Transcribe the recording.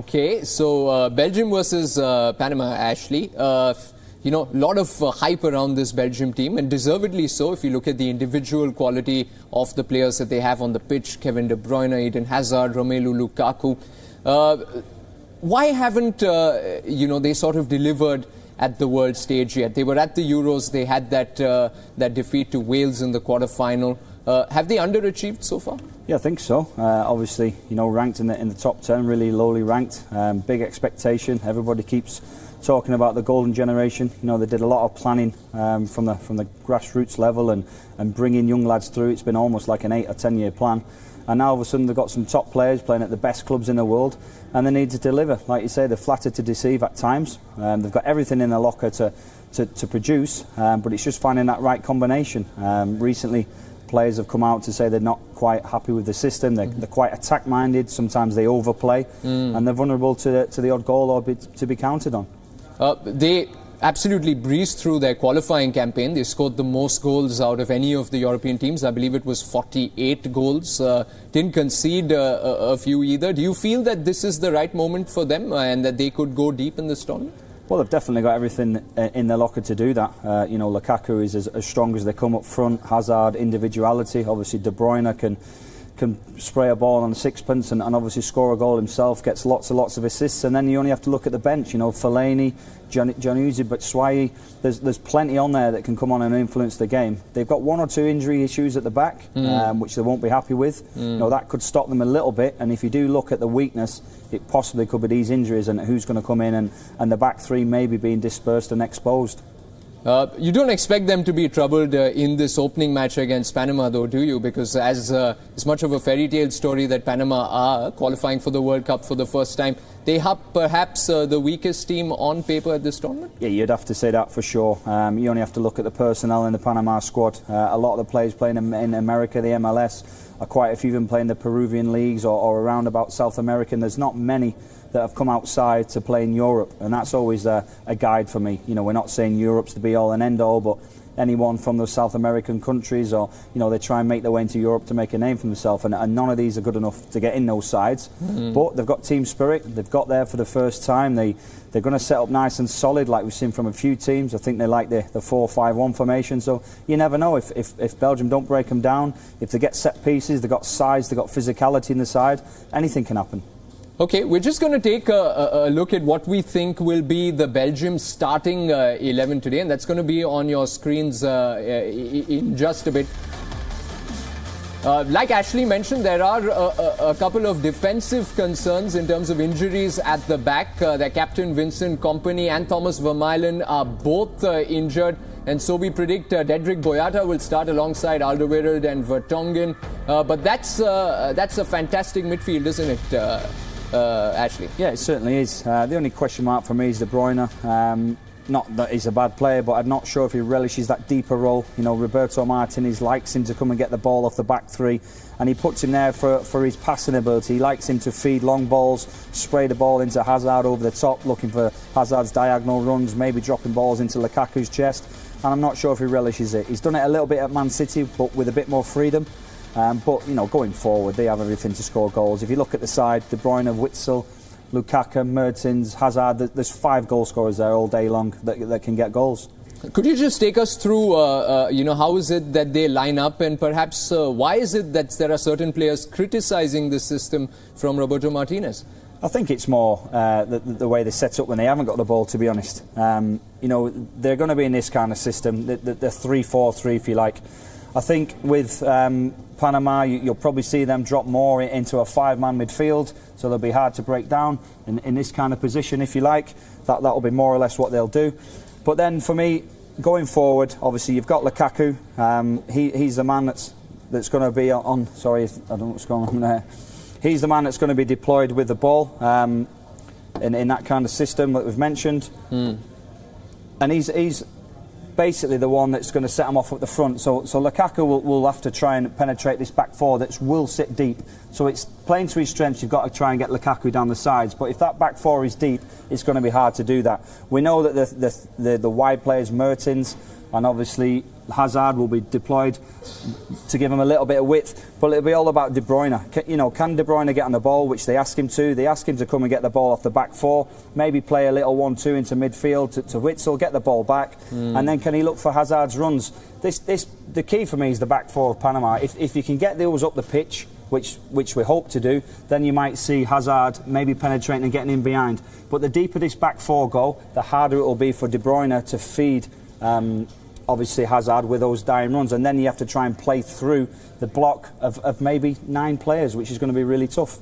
Okay, so Belgium versus Panama, Ashley. You know, a lot of hype around this Belgium team, and deservedly so if you look at the individual quality of the players that they have on the pitch. Kevin De Bruyne, Eden Hazard, Romelu Lukaku. Why haven't, they sort of delivered at the world stage yet? They were at the Euros, they had that defeat to Wales in the quarter-final. Have they underachieved so far? Yeah, I think so. Obviously, ranked in the top 10, really lowly ranked. Big expectation. Everybody keeps talking about the golden generation. They did a lot of planning from the grassroots level and bringing young lads through. It's been almost like an 8 or 10 year plan. And now all of a sudden they've got some top players playing at the best clubs in the world, and they need to deliver. Like you say, they're flattered to deceive at times. They've got everything in their locker to produce, but it's just finding that right combination. Recently, players have come out to say they're not quite happy with the system. They're quite attack-minded. Sometimes they overplay, and they're vulnerable to the odd goal or to be counted on. They absolutely breezed through their qualifying campaign. They scored the most goals out of any of the European teams. I believe it was 48 goals. Didn't concede a few either. Do you feel that this is the right moment for them and that they could go deep in this tournament? Well, they've definitely got everything in their locker to do that. Lukaku is as strong as they come up front. Hazard, individuality. Obviously, De Bruyne can spray a ball on a sixpence and obviously score a goal himself. Gets lots and lots of assists. And then you only have to look at the bench. Fellaini, Gianuzzi, Batshuayi. There's plenty on there that can come on and influence the game. They've got 1 or 2 injury issues at the back, which they won't be happy with. That could stop them a little bit. And if you do look at the weakness, it possibly could be these injuries and who's going to come in and the back three maybe being dispersed and exposed. You don't expect them to be troubled in this opening match against Panama, though, do you? Because as much of a fairy tale story that Panama are, qualifying for the World Cup for the first time, they are perhaps the weakest team on paper at this tournament? Yeah, you'd have to say that for sure. You only have to look at the personnel in the Panama squad. A lot of the players playing in America, the MLS, are quite a few of them playing the Peruvian leagues or around about South American. There's not many that have come outside to play in Europe, and that's always a guide for me. We're not saying Europe's the be-all and end-all, but anyone from the South American countries, or they try and make their way into Europe to make a name for themselves, and none of these are good enough to get in those sides. But they've got team spirit. They've got there for the first time. They're going to set up nice and solid, like we've seen from a few teams. I think they like the 4-5-1 formation. So you never know if Belgium don't break them down. If they get set pieces, they've got size, they've got physicality in the side. Anything can happen. Okay, we're just going to take a look at what we think will be the Belgium starting 11 today, and that's going to be on your screens in just a bit. Like Ashley mentioned, there are a couple of defensive concerns in terms of injuries at the back. Their captain Vincent Kompany and Thomas Vermaelen are both injured, and so we predict Dedryck Boyata will start alongside Alderweireld and Vertonghen. But that's a fantastic midfield, isn't it? Ashley? Yeah, it certainly is. The only question mark for me is De Bruyne. Not that he's a bad player, but I'm not sure if he relishes that deeper role. Roberto Martinez likes him to come and get the ball off the back three, and he puts him there for his passing ability. He likes him to feed long balls, spray the ball into Hazard over the top, looking for Hazard's diagonal runs, maybe dropping balls into Lukaku's chest, and I'm not sure if he relishes it. He's done it a little bit at Man City, but with a bit more freedom. But going forward, they have everything to score goals. If you look at the side, De Bruyne, Witsel, Lukaku, Mertens, Hazard, there's 5 goal scorers there all day long that can get goals. Could you just take us through, how is it that they line up, and perhaps why is it that there are certain players criticising this system from Roberto Martinez? I think it's more the way they set up when they haven't got the ball, to be honest. They're going to be in this kind of system, the 3-4-3, if you like. I think with Panama, you'll probably see them drop more into a 5-man midfield, so they'll be hard to break down in this kind of position, if you like. That'll be more or less what they'll do. But then for me, going forward, obviously you've got Lukaku. He's the man that's going to be on. Sorry, I don't know what's going on there. He's the man that's going to be deployed with the ball in that kind of system that we've mentioned. And he's basically the one that's going to set them off at the front. So Lukaku will have to try and penetrate this back four that will sit deep. So it's playing to his strengths. You've got to try and get Lukaku down the sides. But if that back four is deep, it's going to be hard to do that. We know that the wide players, Mertens, and obviously Hazard will be deployed to give him a little bit of width, but it'll be all about De Bruyne. Can De Bruyne get on the ball, which they ask him to? They ask him to come and get the ball off the back four, maybe play a little 1-2 into midfield to Witsel, get the ball back, and then can he look for Hazard's runs? The key for me is the back four of Panama. If you can get those up the pitch, which we hope to do, then you might see Hazard maybe penetrating and getting in behind. But the deeper this back four go, the harder it will be for De Bruyne to feed obviously Hazard with those dying runs, and then you have to try and play through the block of maybe 9 players, which is going to be really tough.